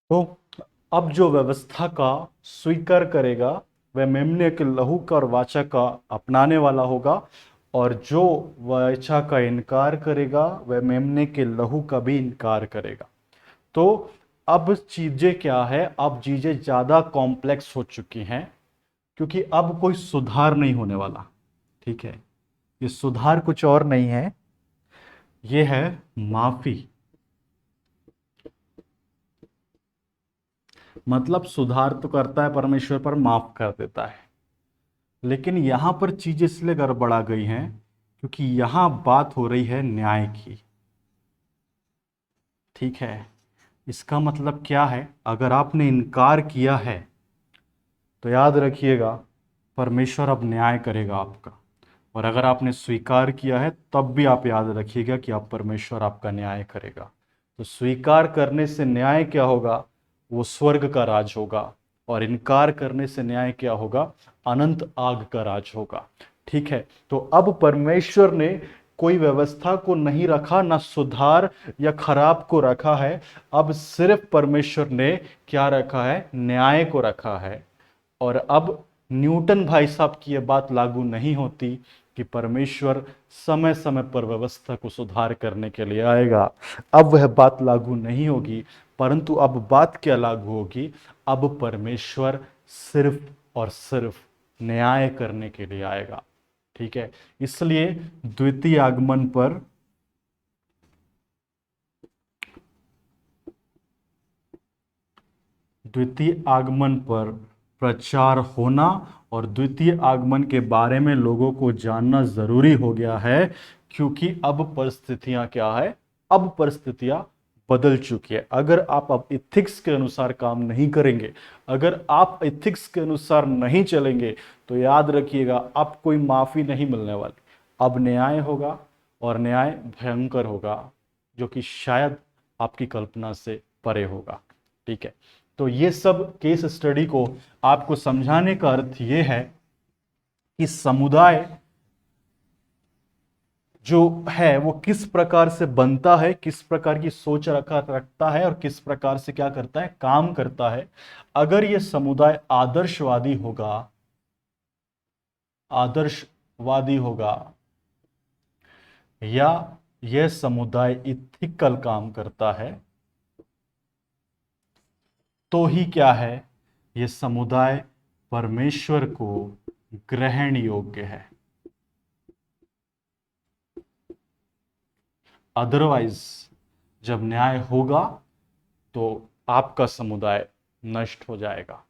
तो अब जो व्यवस्था का स्वीकार करेगा वह मेमने के लहू का और वाचा का अपनाने वाला होगा, और जो वाचा का इनकार करेगा वह मेमने के लहू का भी इनकार करेगा। तो अब चीजें क्या है, अब चीजें ज्यादा कॉम्प्लेक्स हो चुकी हैं, क्योंकि अब कोई सुधार नहीं होने वाला। ठीक है, ये सुधार कुछ और नहीं है, ये है माफी। मतलब सुधार तो करता है परमेश्वर, पर माफ कर देता है। लेकिन यहां पर चीजें इसलिए गड़बड़ा गई हैं क्योंकि यहां बात हो रही है न्याय की। ठीक है, इसका मतलब क्या है, अगर आपने इनकार किया है तो याद रखिएगा परमेश्वर अब न्याय करेगा आपका। और अगर आपने स्वीकार किया है तब भी आप याद रखिएगा कि आप परमेश्वर आपका न्याय करेगा। तो स्वीकार करने से न्याय क्या होगा, वो स्वर्ग का राज होगा। और इनकार करने से न्याय क्या होगा, अनंत आग का राज होगा। ठीक है, तो अब परमेश्वर ने कोई व्यवस्था को नहीं रखा, ना सुधार या खराब को रखा है। अब सिर्फ परमेश्वर ने क्या रखा है, न्याय को रखा है। और अब न्यूटन भाई साहब की यह बात लागू नहीं होती कि परमेश्वर समय समय पर व्यवस्था को सुधार करने के लिए आएगा। अब वह बात लागू नहीं होगी, परंतु अब बात क्या लागू होगी, अब परमेश्वर सिर्फ और सिर्फ न्याय करने के लिए आएगा। ठीक है, इसलिए द्वितीय आगमन पर द्वितीय आगमन पर प्रचार होना और द्वितीय आगमन के बारे में लोगों को जानना जरूरी हो गया है, क्योंकि अब परिस्थितियां क्या है, अब परिस्थितियां बदल चुकी है। अगर आप अब इथिक्स के अनुसार काम नहीं करेंगे, अगर आप इथिक्स के अनुसार नहीं चलेंगे, तो याद रखिएगा अब कोई माफी नहीं मिलने वाली। अब न्याय होगा, और न्याय भयंकर होगा, जो कि शायद आपकी कल्पना से परे होगा। ठीक है, तो ये सब केस स्टडी को आपको समझाने का अर्थ ये है कि समुदाय जो है वो किस प्रकार से बनता है, किस प्रकार की सोच रखता है, और किस प्रकार से क्या करता है, काम करता है। अगर ये समुदाय आदर्शवादी होगा, आदर्शवादी होगा, या यह समुदाय इथिकल काम करता है, तो ही क्या है, यह समुदाय परमेश्वर को ग्रहण योग्य है। अदरवाइज जब न्याय होगा तो आपका समुदाय नष्ट हो जाएगा।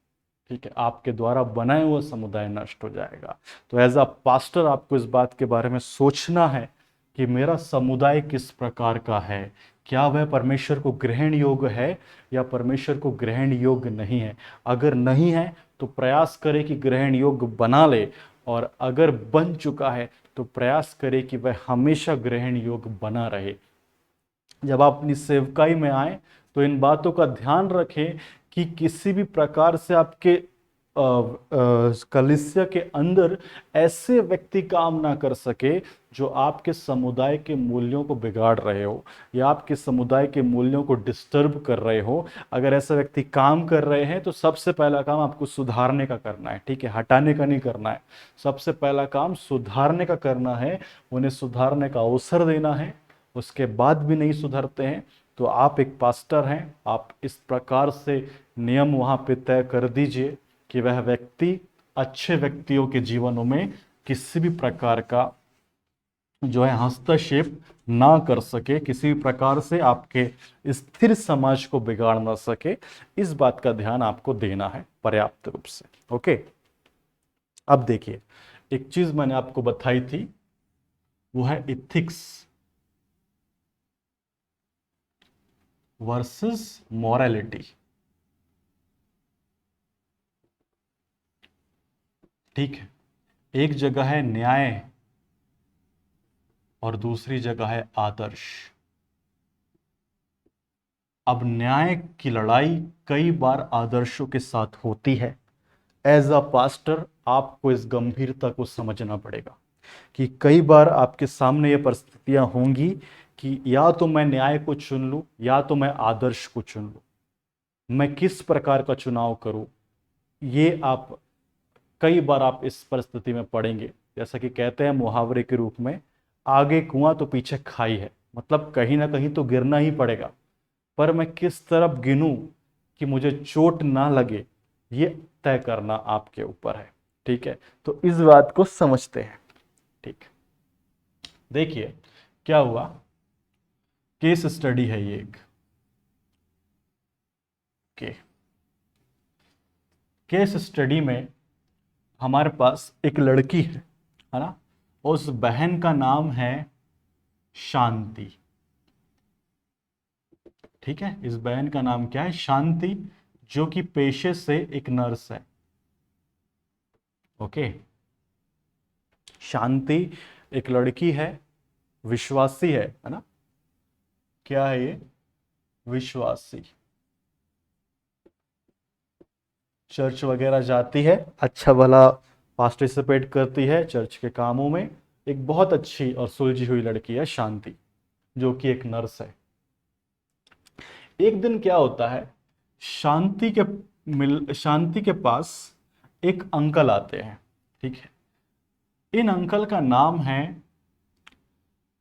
ठीक है, आपके द्वारा बनाए हुआ समुदाय नष्ट हो जाएगा। तो एज अ पास्टर आपको इस बात के बारे में सोचना है कि मेरा समुदाय किस प्रकार का है, क्या वह परमेश्वर को ग्रहण योग्य है या परमेश्वर को ग्रहण योग्य नहीं है। अगर नहीं है तो प्रयास करें कि ग्रहण योग्य बना ले, और अगर बन चुका है तो प्रयास करें कि वह हमेशा ग्रहण योग्य बना रहे। जब आप अपनी सेवकाई में आए तो इन बातों का ध्यान रखें कि किसी भी प्रकार से आपके कलीसिया के अंदर ऐसे व्यक्ति काम ना कर सके जो आपके समुदाय के मूल्यों को बिगाड़ रहे हो, या आपके समुदाय के मूल्यों को डिस्टर्ब कर रहे हो। अगर ऐसे व्यक्ति काम कर रहे हैं तो सबसे पहला काम आपको सुधारने का करना है। ठीक है, हटाने का नहीं करना है, सबसे पहला काम सुधारने का करना है। उन्हें सुधारने का अवसर देना है। उसके बाद भी नहीं सुधरते हैं तो आप एक पास्टर हैं, आप इस प्रकार से नियम वहां पे तय कर दीजिए कि वह व्यक्ति अच्छे व्यक्तियों के जीवनों में किसी भी प्रकार का जो है हस्तक्षेप ना कर सके, किसी भी प्रकार से आपके स्थिर समाज को बिगाड़ ना सके। इस बात का ध्यान आपको देना है पर्याप्त रूप से। ओके, अब देखिए, एक चीज मैंने आपको बताई थी, वो है इथिक्स वर्सेस मॉरलिटी। ठीक है, एक जगह है न्याय और दूसरी जगह है आदर्श। अब न्याय की लड़ाई कई बार आदर्शों के साथ होती है। एज अ पास्टर आपको इस गंभीरता को समझना पड़ेगा कि कई बार आपके सामने ये परिस्थितियां होंगी कि या तो मैं न्याय को चुन लूं या तो मैं आदर्श को चुन लूं। मैं किस प्रकार का चुनाव करूं, ये आप कई बार आप इस परिस्थिति में पड़ेंगे। जैसा कि कहते हैं मुहावरे के रूप में, आगे कुआं तो पीछे खाई है, मतलब कहीं ना कहीं तो गिरना ही पड़ेगा, पर मैं किस तरफ गिनूं कि मुझे चोट ना लगे, ये तय करना आपके ऊपर है। ठीक है, तो इस बात को समझते हैं। ठीक, देखिए क्या हुआ, केस स्टडी है ये एक। के केस स्टडी में हमारे पास एक लड़की है ना, उस बहन का नाम है शांति। ठीक है, इस बहन का नाम क्या है, शांति, जो कि पेशे से एक नर्स है। ओके, शांति एक लड़की है, विश्वासी है ना, क्या है ये, विश्वासी, चर्च वगैरह जाती है, अच्छा भला पार्टिसिपेट करती है चर्च के कामों में। एक बहुत अच्छी और सुलझी हुई लड़की है शांति, जो कि एक नर्स है। एक दिन क्या होता है, शांति के पास एक अंकल आते हैं। ठीक है, इन अंकल का नाम है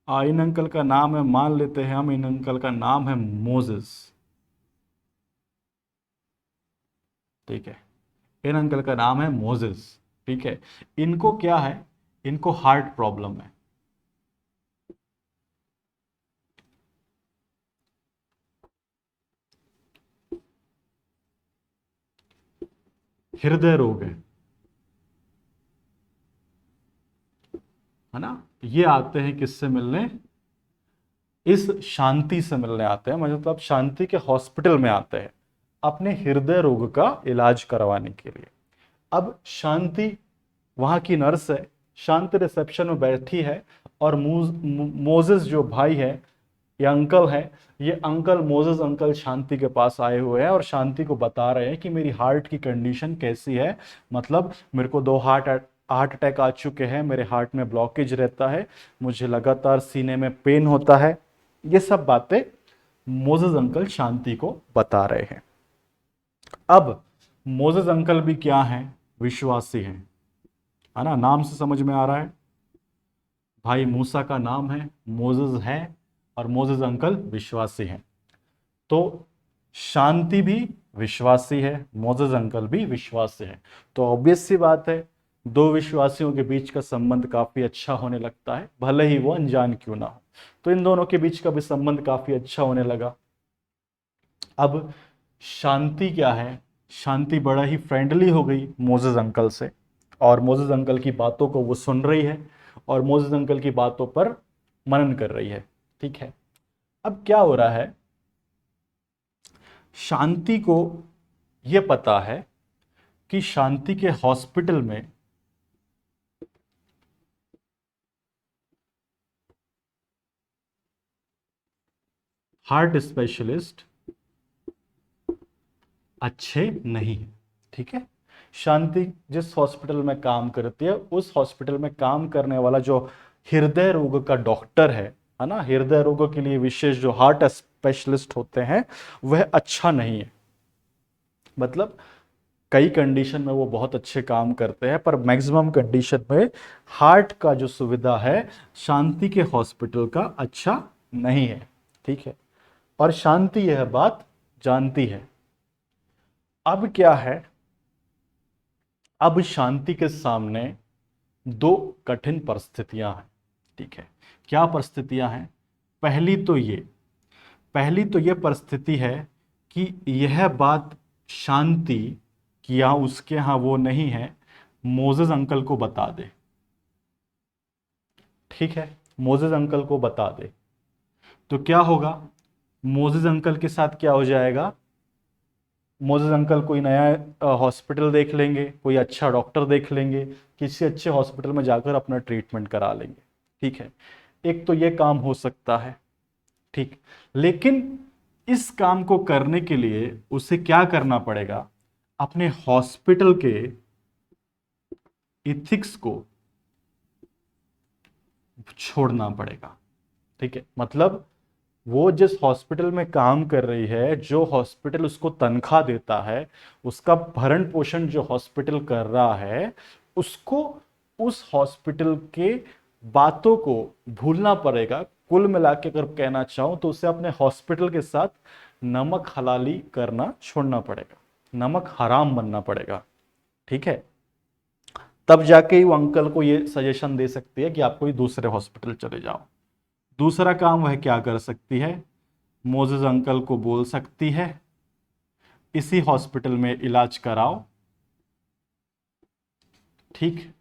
इन अंकल का नाम है, मान लेते हैं हम, इन अंकल का नाम है मोजेस। ठीक है, इन अंकल का नाम है मोजेस। ठीक है, इनको क्या है, इनको हार्ट प्रॉब्लम है। हृदय रोग है ना। ये आते हैं किससे मिलने, इस शांति से मिलने आते हैं, मतलब शांति के हॉस्पिटल में आते हैं अपने हृदय रोग का इलाज करवाने के लिए। अब शांति वहां की नर्स है, शांति रिसेप्शन में बैठी है, और मोजेस जो भाई है, ये अंकल है, ये अंकल मोजेस अंकल शांति के पास आए हुए हैं और शांति को बता रहे हैं कि मेरी हार्ट की कंडीशन कैसी है, मतलब मेरे को 2 हार्ट अटैक आ चुके हैं, मेरे हार्ट में ब्लॉकेज रहता है, मुझे लगातार सीने में पेन होता है। ये सब बातें मोजेस अंकल शांति को बता रहे हैं। अब मोजेस अंकल भी क्या हैं, विश्वासी हैं, है ना, नाम से समझ में आ रहा है। भाई मूसा का नाम है, मोजेस है, और मोजेस अंकल विश्वासी हैं। तो शांति भी विश्वासी है, मोजेस अंकल भी विश्वासी है। तो ऑब्वियस सी बात है, दो विश्वासियों के बीच का संबंध काफी अच्छा होने लगता है, भले ही वो अनजान क्यों ना हो। तो इन दोनों के बीच का भी संबंध काफी अच्छा होने लगा। अब शांति क्या है, शांति बड़ा ही फ्रेंडली हो गई मोजेस अंकल से, और मोजेस अंकल की बातों को वो सुन रही है, और मोजेस अंकल की बातों पर मनन कर रही है। ठीक है, अब क्या हो रहा है, शांति को ये पता है कि शांति के हॉस्पिटल में हार्ट स्पेशलिस्ट अच्छे नहीं है। ठीक है, शांति जिस हॉस्पिटल में काम करती है, उस हॉस्पिटल में काम करने वाला जो हृदय रोग का डॉक्टर है ना, हृदय रोगों के लिए विशेष जो हार्ट स्पेशलिस्ट होते हैं, वह अच्छा नहीं है। मतलब कई कंडीशन में वो बहुत अच्छे काम करते हैं, पर मैक्सिमम कंडीशन में हार्ट का जो सुविधा है शांति के हॉस्पिटल का अच्छा नहीं है। ठीक है, और शांति यह बात जानती है। अब क्या है, अब शांति के सामने दो कठिन परिस्थितियां हैं। ठीक है, क्या परिस्थितियां हैं, पहली तो ये परिस्थिति है कि यह बात शांति कि यहाँ उसके यहाँ वो नहीं है, मोजेस अंकल को बता दे। ठीक है, मोजेस अंकल को बता दे, तो क्या होगा, मोजेस अंकल के साथ क्या हो जाएगा, मोजेस अंकल कोई नया हॉस्पिटल देख लेंगे, कोई अच्छा डॉक्टर देख लेंगे, किसी अच्छे हॉस्पिटल में जाकर अपना ट्रीटमेंट करा लेंगे। ठीक है, एक तो ये काम हो सकता है। ठीक, लेकिन इस काम को करने के लिए उसे क्या करना पड़ेगा, अपने हॉस्पिटल के इथिक्स को छोड़ना पड़ेगा। ठीक है, मतलब वो जिस हॉस्पिटल में काम कर रही है, जो हॉस्पिटल उसको तनख्वाह देता है, उसका भरण पोषण जो हॉस्पिटल कर रहा है, उसको उस हॉस्पिटल के बातों को भूलना पड़ेगा। कुल मिला के अगर कहना चाहूं तो उसे अपने हॉस्पिटल के साथ नमक हलाली करना छोड़ना पड़ेगा, नमक हराम बनना पड़ेगा। ठीक है, तब जाके ही वो अंकल को ये सजेशन दे सकती है कि आप कोई दूसरे हॉस्पिटल चले जाओ। दूसरा काम वह क्या कर सकती है, मोजेज अंकल को बोल सकती है इसी हॉस्पिटल में इलाज कराओ। ठीक,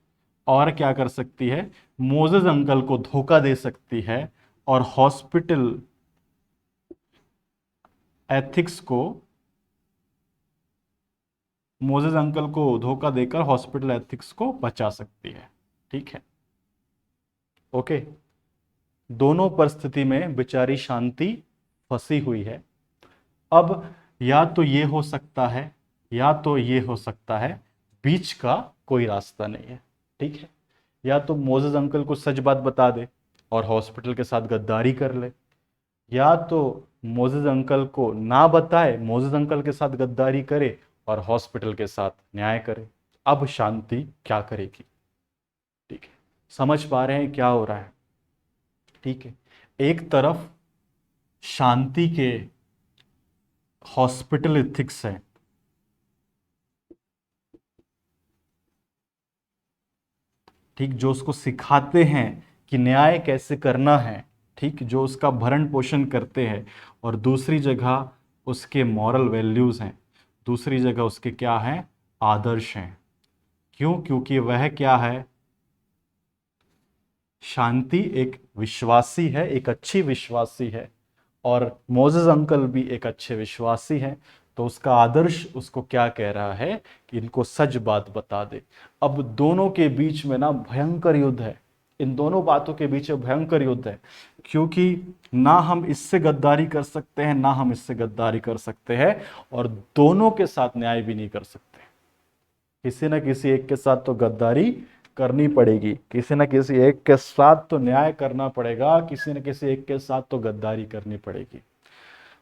और क्या कर सकती है, मोजेज अंकल को धोखा दे सकती है और हॉस्पिटल एथिक्स को, मोजेज अंकल को धोखा देकर हॉस्पिटल एथिक्स को बचा सकती है। ठीक है, ओके। दोनों परिस्थिति में बेचारी शांति फंसी हुई है। अब या तो ये हो सकता है, या तो ये हो सकता है, बीच का कोई रास्ता नहीं है। ठीक है, या तो मोजेज अंकल को सच बात बता दे और हॉस्पिटल के साथ गद्दारी कर ले, या तो मोजेज अंकल को ना बताए, मोजेज अंकल के साथ गद्दारी करे और हॉस्पिटल के साथ न्याय करे। अब शांति क्या करेगी? ठीक है, समझ पा रहे हैं क्या हो रहा है? ठीक है, एक तरफ शांति के हॉस्पिटल एथिक्स है, ठीक, जो उसको सिखाते हैं कि न्याय कैसे करना है, ठीक, जो उसका भरण पोषण करते हैं। और दूसरी जगह उसके मॉरल वैल्यूज हैं, दूसरी जगह उसके क्या हैं, आदर्श हैं। क्यों? क्योंकि वह क्या है, शांति एक विश्वासी है, एक अच्छी विश्वासी है, और मोजेस अंकल भी एक अच्छे विश्वासी हैं। तो उसका आदर्श उसको क्या कह रहा है कि इनको सच बात बता दे। अब दोनों के बीच में ना भयंकर युद्ध है, इन दोनों बातों के बीच में भयंकर युद्ध है, क्योंकि ना हम इससे गद्दारी कर सकते हैं, ना हम इससे गद्दारी कर सकते हैं, और दोनों के साथ न्याय भी नहीं कर सकते। किसी न किसी एक के साथ तो गद्दारी करनी पड़ेगी, किसी न किसी एक के साथ तो न्याय करना पड़ेगा, किसी न किसी एक के साथ तो गद्दारी करनी पड़ेगी।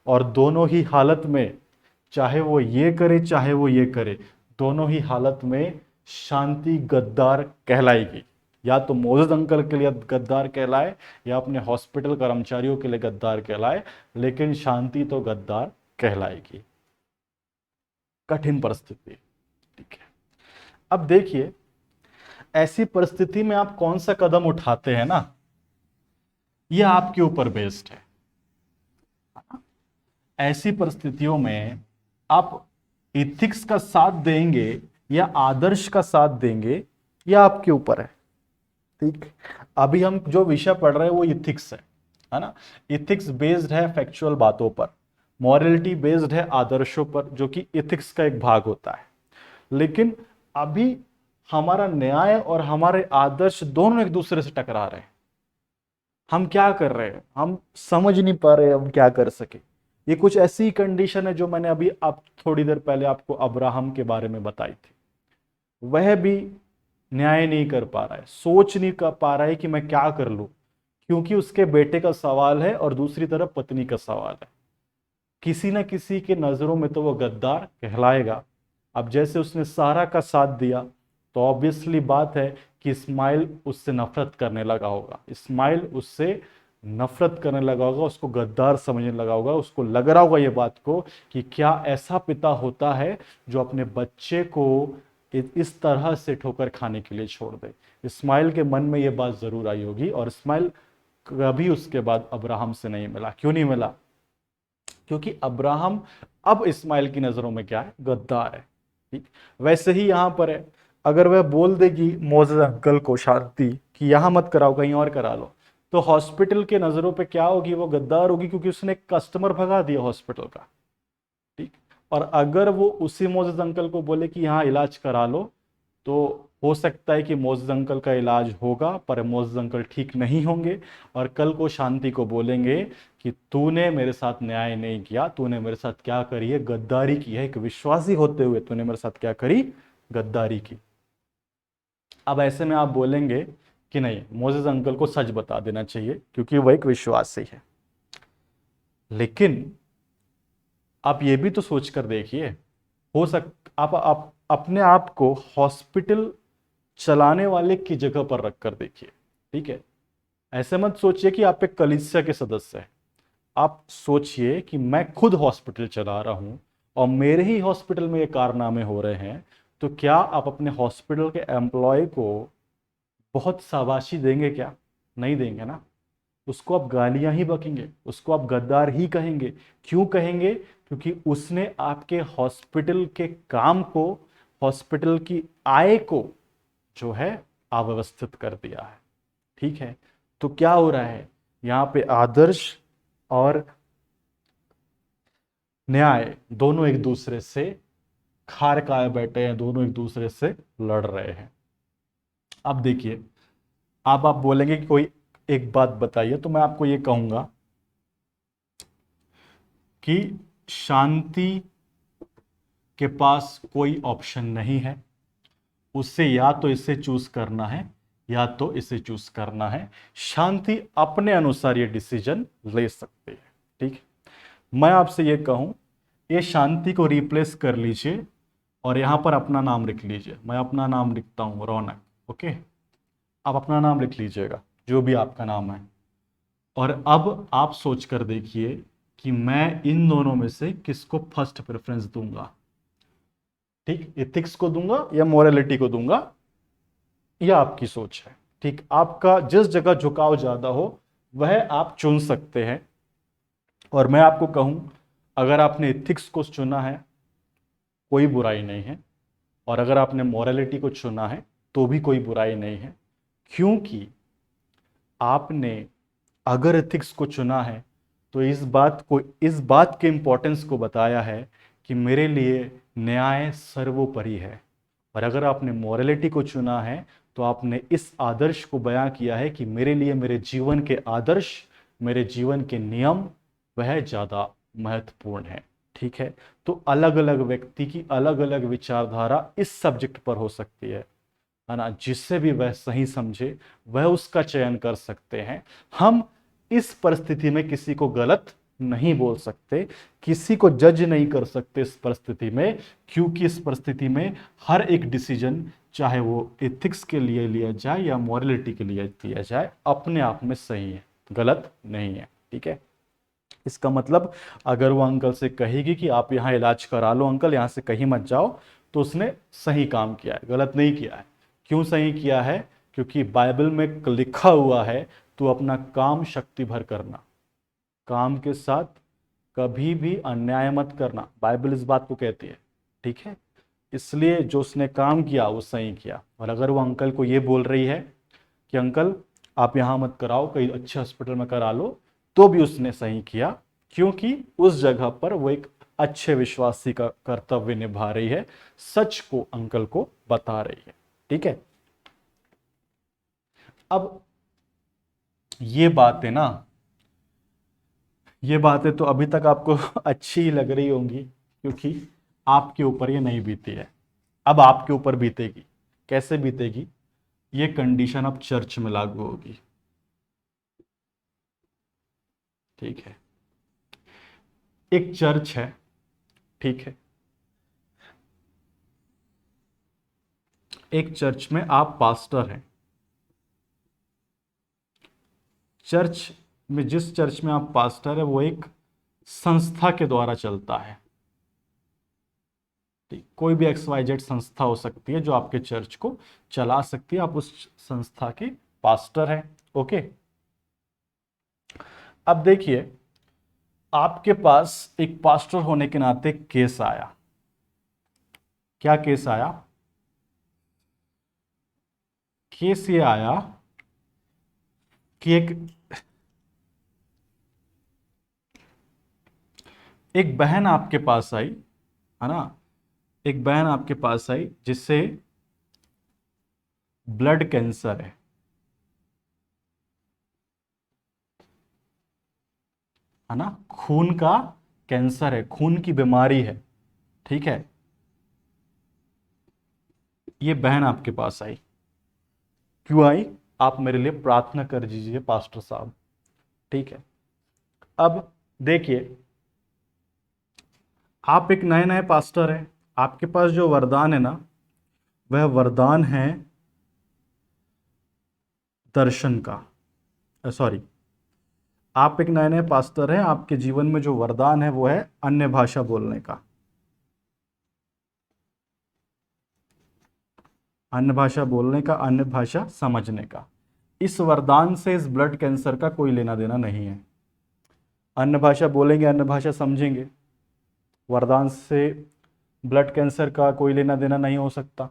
और दोनों ही हालत में, चाहे वो ये करे चाहे वो ये करे, दोनों ही हालत में शांति गद्दार कहलाएगी। या तो मोजेस अंकल के लिए गद्दार कहलाए, या अपने हॉस्पिटल कर्मचारियों के लिए गद्दार कहलाए, लेकिन शांति तो गद्दार कहलाएगी। कठिन परिस्थिति। ठीक है, अब देखिए, ऐसी परिस्थिति में आप कौन सा कदम उठाते हैं ना, यह आपके ऊपर बेस्ड है। ऐसी परिस्थितियों में आप इथिक्स का साथ देंगे या आदर्श का साथ देंगे, यह आपके ऊपर है। ठीक, अभी हम जो विषय पढ़ रहे हैं वो इथिक्स है ना। इथिक्स बेस्ड है फैक्चुअल बातों पर, मॉरलिटी बेस्ड है आदर्शों पर, जो कि इथिक्स का एक भाग होता है। लेकिन अभी हमारा न्याय और हमारे आदर्श दोनों एक दूसरे से टकरा रहे हैं। हम क्या कर रहे हैं, हम समझ नहीं पा रहे हम क्या कर सके। ये कुछ ऐसी कंडीशन है जो मैंने अभी आप थोड़ी देर पहले आपको अब्राहम के बारे में बताई थी। वह भी न्याय नहीं कर पा रहा है, सोच नहीं कर पा रहा है कि मैं क्या कर लूं, क्योंकि उसके बेटे का सवाल है और दूसरी तरफ पत्नी का सवाल है। किसी न किसी के नजरों में तो वो गद्दार कहलाएगा। अब जैसे उसने सारा का साथ दिया, तो ऑब्वियसली बात है कि इस्माइल उससे नफरत करने लगा होगा, इस्माइल उससे नफरत करने लगा होगा, उसको गद्दार समझने लगा होगा, उसको लग रहा होगा ये बात को कि क्या ऐसा पिता होता है जो अपने बच्चे को इस तरह से ठोकर खाने के लिए छोड़ दे। इस्माइल के मन में ये बात जरूर आई होगी, और इस्माइल कभी उसके बाद अब्राहम से नहीं मिला। क्यों नहीं मिला? क्योंकि अब्राहम अब इस्माइल की नजरों में क्या है, गद्दार है। ठीक, वैसे ही यहां पर है, अगर वह बोल देगी मोजेस अंकल को शांति कि यहां मत कराओ कहीं और करा लो, तो हॉस्पिटल के नजरों पे क्या होगी, वो गद्दार होगी, क्योंकि उसने कस्टमर भगा दिया हॉस्पिटल का। ठीक, और अगर वो उसी मोजेस अंकल को बोले कि यहाँ इलाज करा लो, तो हो सकता है कि मोजेस अंकल का इलाज होगा, पर मोजेस अंकल ठीक नहीं होंगे, और कल को शांति को बोलेंगे कि तूने मेरे साथ न्याय नहीं किया, तूने मेरे साथ क्या करी है, गद्दारी की है, एक विश्वासी होते हुए तूने मेरे साथ क्या करी, गद्दारी की। अब ऐसे में आप बोलेंगे कि नहीं, मोजेस अंकल को सच बता देना चाहिए क्योंकि वो एक विश्वासी है। लेकिन आप ये भी तो सोच कर देखिए, हो सक आप अपने आप को हॉस्पिटल चलाने वाले की जगह पर रख कर देखिए। ठीक है, ऐसे मत सोचिए कि आप एक कलीसिया के सदस्य हैं। आप सोचिए कि मैं खुद हॉस्पिटल चला रहा हूं और मेरे ही हॉस्पिटल में ये कारनामे हो रहे हैं, तो क्या आप अपने हॉस्पिटल के एम्प्लॉय को बहुत शाबाशी देंगे? क्या नहीं देंगे ना। उसको आप गालियां ही बकेंगे, उसको आप गद्दार ही कहेंगे। क्यों कहेंगे? क्योंकि उसने आपके हॉस्पिटल के काम को, हॉस्पिटल की आय को जो है अव्यवस्थित कर दिया है। ठीक है, तो क्या हो रहा है यहां पे? आदर्श और न्याय दोनों एक दूसरे से खार खाए बैठे हैं, दोनों एक दूसरे से लड़ रहे हैं। अब देखिए, अब आप बोलेंगे कि कोई एक बात बताइए, तो मैं आपको ये कहूंगा कि शांति के पास कोई ऑप्शन नहीं है। उससे या तो इसे चूज करना है या तो इसे चूज करना है। शांति अपने अनुसार ये डिसीजन ले सकती है। ठीक है, मैं आपसे ये कहूं, ये शांति को रिप्लेस कर लीजिए और यहां पर अपना नाम लिख लीजिए। मैं अपना नाम लिखता हूं, रौनक। ओके, आप अपना नाम लिख लीजिएगा, जो भी आपका नाम है। और अब आप सोच कर देखिए कि मैं इन दोनों में से किसको फर्स्ट प्रेफरेंस दूंगा। ठीक, एथिक्स को दूंगा या मोरालिटी को दूंगा, यह आपकी सोच है। ठीक, आपका जिस जगह झुकाव ज्यादा हो वह आप चुन सकते हैं। और मैं आपको कहूं, अगर आपने एथिक्स को चुना है कोई बुराई नहीं है, और अगर आपने मोरालिटी को चुना है तो भी कोई बुराई नहीं है। क्योंकि आपने अगर एथिक्स को चुना है तो इस बात के इंपॉर्टेंस को बताया है कि मेरे लिए न्याय सर्वोपरि है। और अगर आपने मोरालिटी को चुना है तो आपने इस आदर्श को बयां किया है कि मेरे लिए मेरे जीवन के आदर्श, मेरे जीवन के नियम वह ज्यादा महत्वपूर्ण है। ठीक है, तो अलग अलग व्यक्ति की अलग अलग विचारधारा इस सब्जेक्ट पर हो सकती है ना। जिससे भी वह सही समझे वह उसका चयन कर सकते हैं। हम इस परिस्थिति में किसी को गलत नहीं बोल सकते, किसी को जज नहीं कर सकते इस परिस्थिति में, क्योंकि इस परिस्थिति में हर एक डिसीजन, चाहे वो एथिक्स के लिए लिया जाए या मॉरलिटी के लिए लिया जाए, अपने आप में सही है, गलत नहीं है। ठीक है, इसका मतलब अगर वो अंकल से कहेगी कि आप यहाँ इलाज करा लो अंकल, यहाँ से कहीं मत जाओ, तो उसने सही काम किया है, गलत नहीं किया है। क्यों सही किया है? क्योंकि बाइबल में लिखा हुआ है, तू अपना काम शक्ति भर करना, काम के साथ कभी भी अन्याय मत करना। बाइबल इस बात को कहती है। ठीक है, इसलिए जो उसने काम किया वो सही किया। और अगर वो अंकल को ये बोल रही है कि अंकल आप यहाँ मत कराओ, कहीं अच्छे हॉस्पिटल में करा लो, तो भी उसने सही किया, क्योंकि उस जगह पर वो एक अच्छे विश्वासी का कर्तव्य निभा रही है, सच को अंकल को बता रही है। ठीक है, अब ये बातें ना, ये बातें तो अभी तक आपको अच्छी ही लग रही होंगी, क्योंकि आपके ऊपर ये नहीं बीती है। अब आपके ऊपर बीतेगी। कैसे बीतेगी? ये कंडीशन अब चर्च में लागू होगी। ठीक है, एक चर्च है। ठीक है, एक चर्च में आप पास्टर हैं। चर्च में, जिस चर्च में आप पास्टर है, वो एक संस्था के द्वारा चलता है। ठीक, कोई भी XYZ संस्था हो सकती है जो आपके चर्च को चला सकती है, आप उस संस्था के पास्टर हैं। ओके, अब देखिए, आपके पास एक पास्टर होने के नाते केस आया। क्या केस आया? केस ये आया कि एक बहन आपके पास आई, है ना। एक बहन आपके पास आई जिससे ब्लड कैंसर है ना, खून का कैंसर है, खून की बीमारी है। ठीक है, ये बहन आपके पास आई। क्यों आई? आप मेरे लिए प्रार्थना कर दीजिए पास्टर साहब। ठीक है, अब देखिए, आप एक नए नए पास्टर हैं, आपके पास जो वरदान है ना, वह वरदान है दर्शन का। सॉरी, आप एक नए नए पास्टर हैं, आपके जीवन में जो वरदान है वो है अन्य भाषा बोलने का, अन्य भाषा बोलने का, अन्य भाषा समझने का। इस वरदान से इस ब्लड कैंसर का कोई लेना देना नहीं है। अन्य भाषा बोलेंगे, अन्य भाषा समझेंगे, वरदान से ब्लड कैंसर का कोई लेना देना नहीं हो सकता।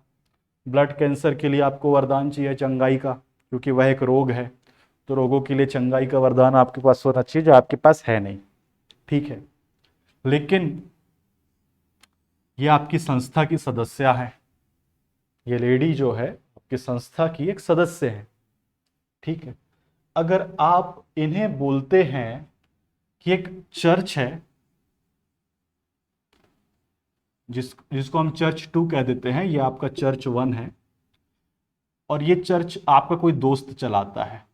ब्लड कैंसर के लिए आपको वरदान चाहिए चंगाई का, क्योंकि वह एक रोग है। तो रोगों के लिए चंगाई का वरदान आपके पास होना चाहिए, जो आपके पास है नहीं। ठीक है, लेकिन ये आपकी संस्था की सदस्य है, ये लेडी जो है आपकी संस्था की एक सदस्य है। ठीक है, अगर आप इन्हें बोलते हैं कि एक चर्च है, जिसको हम चर्च 2 कह देते हैं, ये आपका चर्च 1 है, और ये चर्च आपका कोई दोस्त चलाता है,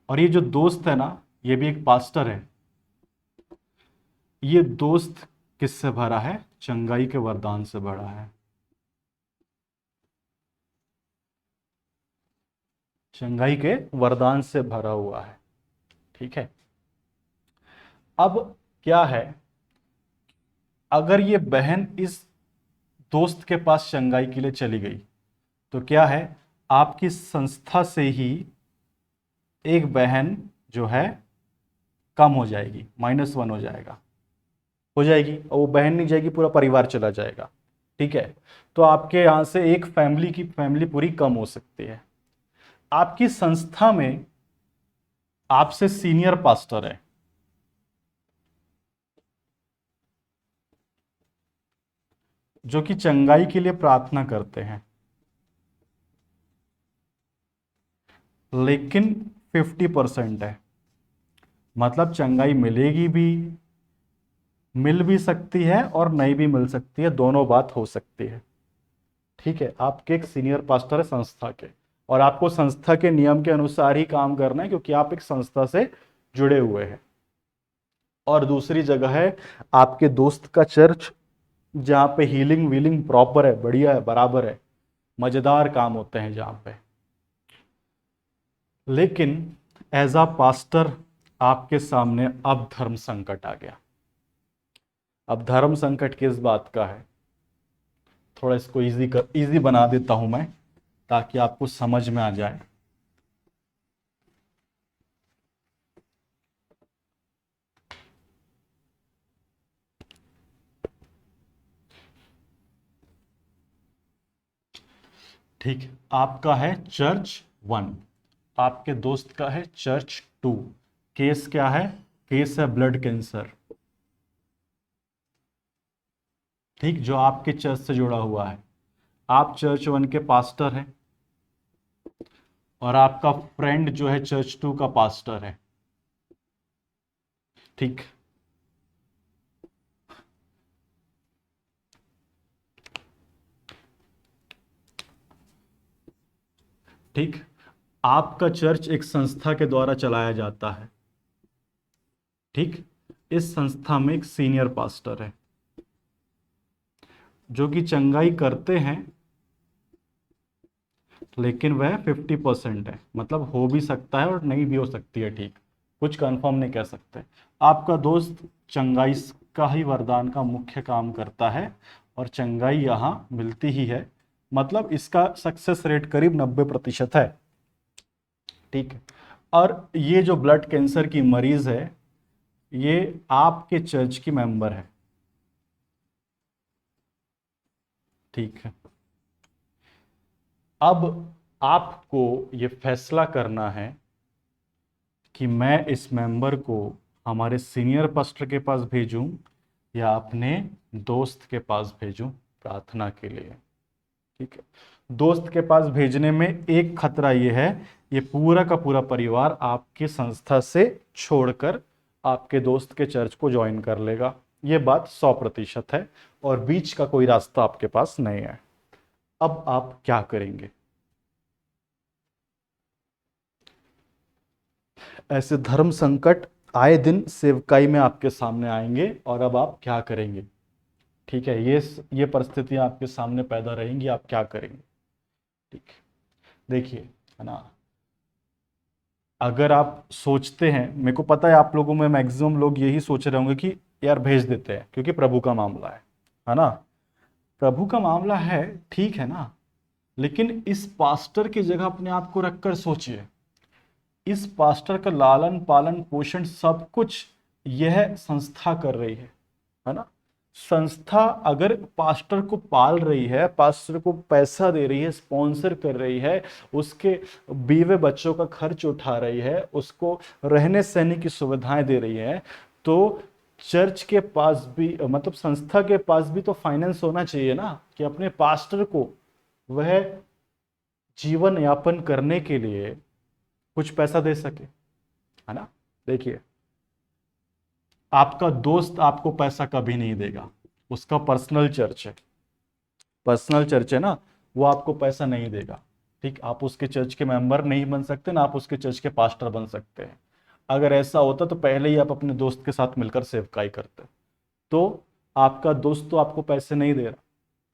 और ये जो दोस्त है ना, ये भी एक पास्टर है। ये दोस्त किससे भरा है? चंगाई के वरदान से भरा है। चंगाई के वरदान से भरा हुआ है। ठीक है, अब क्या है, अगर ये बहन इस दोस्त के पास चंगाई के लिए चली गई, तो क्या है, आपकी संस्था से ही एक बहन जो है कम हो जाएगी, -1 हो जाएगा, हो जाएगी, और वो बहन नहीं जाएगी, पूरा परिवार चला जाएगा। ठीक है, तो आपके यहां से एक फैमिली पूरी कम हो सकती है। आपकी संस्था में आपसे सीनियर पास्टर है, जो कि चंगाई के लिए प्रार्थना करते हैं, लेकिन 50% है। मतलब चंगाई मिलेगी भी, मिल भी सकती है और नहीं भी मिल सकती है, दोनों बात हो सकती है। ठीक है, आपके एक सीनियर पास्टर है संस्था के, और आपको संस्था के नियम के अनुसार ही काम करना है, क्योंकि आप एक संस्था से जुड़े हुए हैं। और दूसरी जगह है आपके दोस्त का चर्च, जहाँ पे हीलिंग वीलिंग प्रॉपर है, बढ़िया है, बराबर है, मजेदार काम होते हैं जहाँ पे। लेकिन एज अ पास्टर आपके सामने अब धर्म संकट आ गया। अब धर्म संकट किस बात का है? थोड़ा इसको इजी बना देता हूं मैं, ताकि आपको समझ में आ जाए। ठीक है, आपका है चर्च 1, आपके दोस्त का है चर्च 2। केस क्या है? केस है ब्लड कैंसर। ठीक, जो आपके चर्च से जुड़ा हुआ है। आप चर्च 1 के पास्टर हैं, और आपका फ्रेंड जो है चर्च 2 का पास्टर है। ठीक, ठीक, आपका चर्च एक संस्था के द्वारा चलाया जाता है। ठीक, इस संस्था में एक सीनियर पास्टर है, जो कि चंगाई करते हैं, लेकिन वह 50% है। मतलब हो भी सकता है और नहीं भी हो सकती है। ठीक, कुछ कंफर्म नहीं कह सकते। आपका दोस्त चंगाई का ही वरदान का मुख्य काम करता है, और चंगाई यहाँ मिलती ही है। मतलब इसका सक्सेस रेट करीब 90% है। ठीक है, और ये जो ब्लड कैंसर की मरीज है, ये आपके चर्च की मेंबर है। ठीक है, अब आपको ये फैसला करना है कि मैं इस मेंबर को हमारे सीनियर पास्टर के पास भेजूं, या अपने दोस्त के पास भेजूं प्रार्थना के लिए। ठीक है, दोस्त के पास भेजने में एक खतरा ये है, ये पूरा का पूरा परिवार आपकी संस्था से छोड़कर आपके दोस्त के चर्च को ज्वाइन कर लेगा। ये बात 100% है, और बीच का कोई रास्ता आपके पास नहीं है। अब आप क्या करेंगे? ऐसे धर्म संकट आए दिन सेवकाई में आपके सामने आएंगे और अब आप क्या करेंगे। ठीक है, ये परिस्थितियां आपके सामने पैदा रहेंगी, आप क्या करेंगे। ठीक है, देखिए, है ना, अगर आप सोचते हैं, मेरे को पता है आप लोगों में मैक्सिमम लोग यही सोच रहे होंगे कि यार भेज देते हैं क्योंकि प्रभु का मामला है ना। प्रभु का मामला है, ठीक है ना, लेकिन इस पास्टर की जगह अपने आप को रखकर सोचिए। इस पास्टर का लालन पालन पोषण सब कुछ यह संस्था कर रही है ना। संस्था अगर पास्टर को पाल रही है, पास्टर को पैसा दे रही है, स्पॉन्सर कर रही है, उसके बीवे बच्चों का खर्च उठा रही है, उसको रहने सहने की सुविधाएं दे रही है, तो चर्च के पास भी, मतलब संस्था के पास भी तो फाइनेंस होना चाहिए ना, कि अपने पास्टर को वह जीवन यापन करने के लिए कुछ पैसा दे सके, है ना। देखिए, आपका दोस्त आपको पैसा कभी नहीं देगा, उसका पर्सनल चर्च है, पर्सनल चर्च है ना, वो आपको पैसा नहीं देगा। ठीक, आप उसके चर्च के मेंबर नहीं बन सकते ना, आप उसके चर्च के पास्टर बन सकते हैं। अगर ऐसा होता तो पहले ही आप अपने दोस्त के साथ मिलकर सेवकाई करते। तो आपका दोस्त तो आपको पैसे नहीं दे रहा,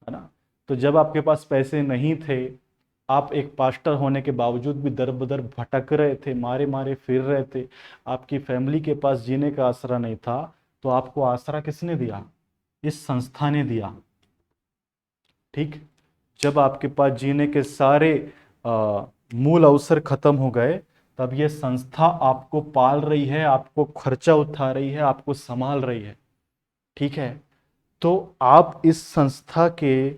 है ना। तो जब आपके पास पैसे नहीं थे, आप एक पास्टर होने के बावजूद भी दर बदर भटक रहे थे, मारे मारे फिर रहे थे, आपकी फैमिली के पास जीने का आसरा नहीं था, तो आपको आसरा किसने दिया? इस संस्था ने दिया। ठीक, जब आपके पास जीने के सारे मूल अवसर खत्म हो गए, तब ये संस्था आपको पाल रही है, आपको खर्चा उठा रही है, आपको संभाल रही है। ठीक है, तो आप इस संस्था के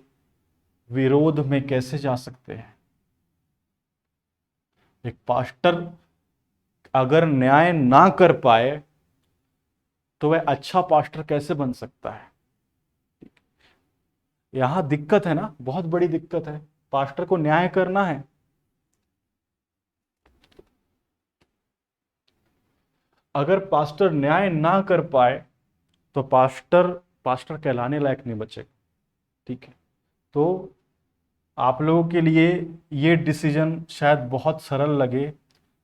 विरोध में कैसे जा सकते हैं? एक पास्टर अगर न्याय ना कर पाए तो वह अच्छा पास्टर कैसे बन सकता है? यहां दिक्कत है ना, बहुत बड़ी दिक्कत है। पास्टर को न्याय करना है, अगर पास्टर न्याय ना कर पाए तो पास्टर पास्टर कहलाने लायक नहीं बचेगा। ठीक है, तो आप लोगों के लिए ये डिसीजन शायद बहुत सरल लगे,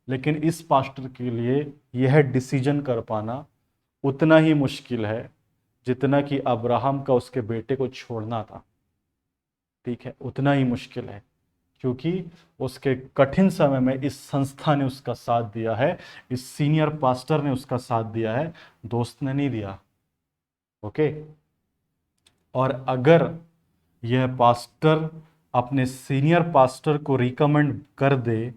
लेकिन इस पास्टर के लिए यह डिसीजन कर पाना उतना ही मुश्किल है जितना कि अब्राहम का उसके बेटे को छोड़ना था। ठीक है, उतना ही मुश्किल है, क्योंकि उसके कठिन समय में इस संस्था ने उसका साथ दिया है, इस सीनियर पास्टर ने उसका साथ दिया है, दोस्त ने नहीं दिया। ओके, और अगर यह पास्टर अपने सीनियर पास्टर को रिकमेंड कर दे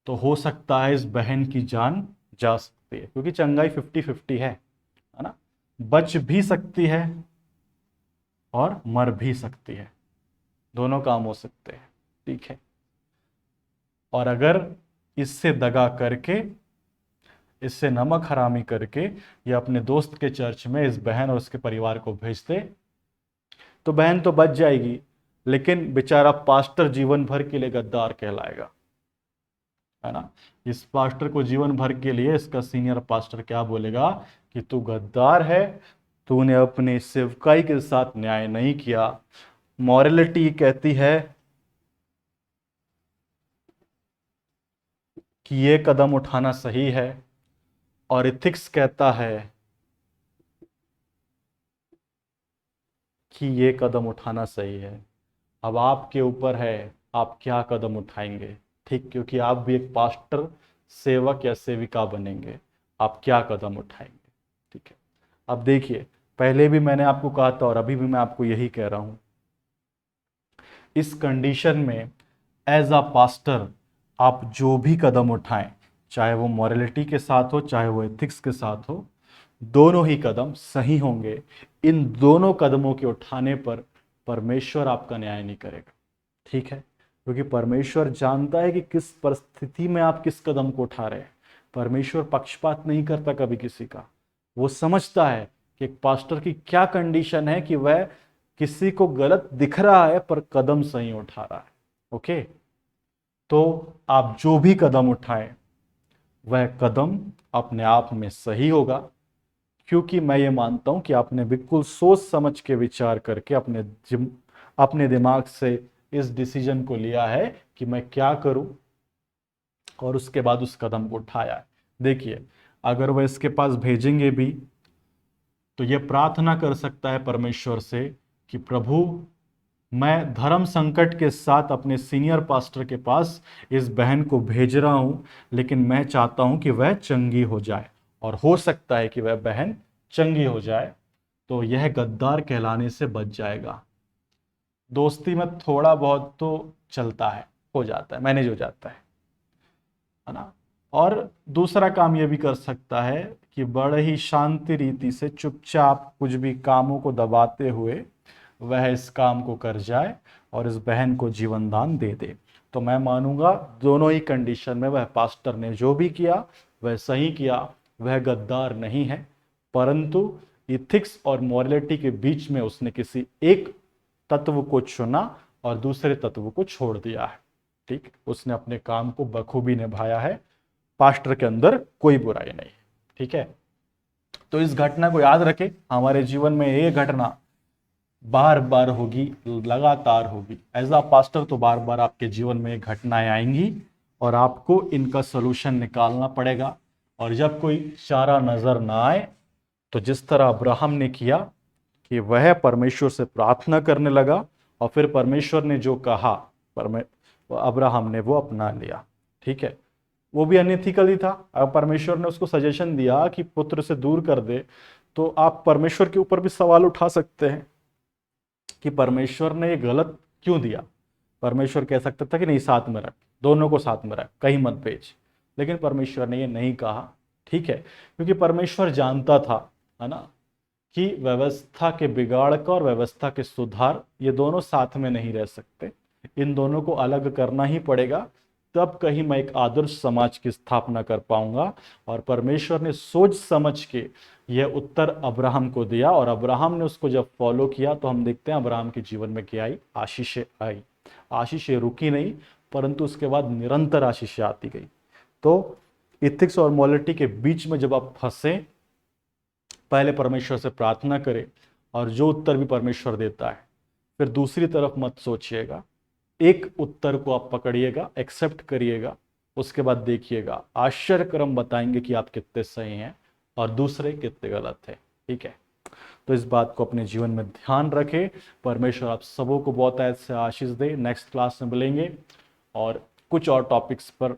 तो हो सकता है इस बहन की जान जा सकती है, क्योंकि चंगाई 50-50 है ना। बच भी सकती है और मर भी सकती है, दोनों काम हो सकते हैं। ठीक है, और अगर इससे दगा करके, इससे नमक हरामी करके या अपने दोस्त के चर्च में इस बहन और उसके परिवार को भेजते तो बहन तो बच जाएगी, लेकिन बेचारा पास्टर जीवन भर के लिए गद्दार कहलाएगा, है ना। इस पास्टर को जीवन भर के लिए इसका सीनियर पास्टर क्या बोलेगा कि तू गद्दार है, तूने अपने सेवकाई के साथ न्याय नहीं किया। मॉरलिटी कहती है कि ये कदम उठाना सही है, और इथिक्स कहता है कि ये कदम उठाना सही है। अब आपके ऊपर है, आप क्या कदम उठाएंगे। ठीक, क्योंकि आप भी एक पास्टर, सेवक या सेविका बनेंगे, आप क्या कदम उठाएंगे। ठीक है, अब देखिए, पहले भी मैंने आपको कहा था और अभी भी मैं आपको यही कह रहा हूं, इस कंडीशन में एज अ पास्टर आप जो भी कदम उठाएं, चाहे वो मॉरलिटी के साथ हो, चाहे वो एथिक्स के साथ हो, दोनों ही कदम सही होंगे। इन दोनों कदमों के उठाने पर परमेश्वर आपका न्याय नहीं करेगा। ठीक है, क्योंकि परमेश्वर जानता है कि किस परिस्थिति में आप किस कदम को उठा रहे हैं। परमेश्वर पक्षपात नहीं करता कभी किसी का, वो समझता है कि एक पास्टर की क्या कंडीशन है, कि वह किसी को गलत दिख रहा है पर कदम सही उठा रहा है। ओके, तो आप जो भी कदम उठाएं वह कदम अपने आप में सही होगा, क्योंकि मैं ये मानता हूं कि आपने बिल्कुल सोच समझ के विचार करके अपने दिमाग से इस डिसीजन को लिया है कि मैं क्या करूं, और उसके बाद उस कदम को उठाया है। देखिए, अगर वह इसके पास भेजेंगे भी तो ये प्रार्थना कर सकता है परमेश्वर से कि प्रभु, मैं धर्म संकट के साथ अपने सीनियर पास्टर के पास इस बहन को भेज रहा हूं, लेकिन मैं चाहता हूं कि वह चंगी हो जाए, और हो सकता है कि वह बहन चंगी हो जाए, तो यह गद्दार कहलाने से बच जाएगा। दोस्ती में थोड़ा बहुत तो चलता है, हो जाता है, मैनेज हो जाता है ना। और दूसरा काम यह भी कर सकता है कि बड़े ही शांति रीति से चुपचाप कुछ भी कामों को दबाते हुए वह इस काम को कर जाए और इस बहन को जीवन दान दे दे। तो मैं मानूंगा दोनों ही कंडीशन में वह पास्टर ने जो भी किया वह सही किया, वह गद्दार नहीं है, परंतु इथिक्स और मॉरलिटी के बीच में उसने किसी एक तत्व को चुना और दूसरे तत्व को छोड़ दिया है। ठीक, उसने अपने काम को बखूबी निभाया है, पास्टर के अंदर कोई बुराई नहीं। ठीक है, तो इस घटना को याद रखें, हमारे जीवन में ये घटना बार बार होगी, लगातार होगी। एज अ पास्टर तो बार बार आपके जीवन में ये घटनाएं आएंगी और आपको इनका सोल्यूशन निकालना पड़ेगा। और जब कोई चारा नजर ना आए तो जिस तरह अब्राहम ने किया कि वह परमेश्वर से प्रार्थना करने लगा और फिर परमेश्वर ने जो कहा अब्राहम ने वो अपना लिया। ठीक है, वो भी अनएथिकल ही था। अब परमेश्वर ने उसको सजेशन दिया कि पुत्र से दूर कर दे, तो आप परमेश्वर के ऊपर भी सवाल उठा सकते हैं कि परमेश्वर ने ये गलत क्यों दिया। परमेश्वर कह सकता था कि नहीं, साथ में रख, दोनों को साथ में रख, कहीं मत भेज, लेकिन परमेश्वर ने ये नहीं कहा। ठीक है, क्योंकि परमेश्वर जानता था, है ना, कि व्यवस्था के बिगाड़ का और व्यवस्था के सुधार ये दोनों साथ में नहीं रह सकते, इन दोनों को अलग करना ही पड़ेगा, तब कहीं मैं एक आदर्श समाज की स्थापना कर पाऊंगा। और परमेश्वर ने सोच समझ के यह उत्तर अब्राहम को दिया, और अब्राहम ने उसको जब फॉलो किया तो हम देखते हैं अब्राहम के जीवन में क्या आई, आशीषें आई। आशीषें रुकी नहीं, परंतु उसके बाद निरंतर आशीषें आती गई। तो इथिक्स और मॉरलिटी के बीच में जब आप फंसे, पहले परमेश्वर से प्रार्थना करें, और जो उत्तर भी परमेश्वर देता है फिर दूसरी तरफ मत सोचिएगा, एक उत्तर को आप पकड़िएगा, एक्सेप्ट करिएगा, उसके बाद देखिएगा आश्चर्यक्रम बताएंगे कि आप कितने सही हैं और दूसरे कितने गलत है। ठीक है, तो इस बात को अपने जीवन में ध्यान रखें। परमेश्वर आप सबों को बहुत ऐसे आशीष दे। नेक्स्ट क्लास में मिलेंगे और कुछ और टॉपिक्स पर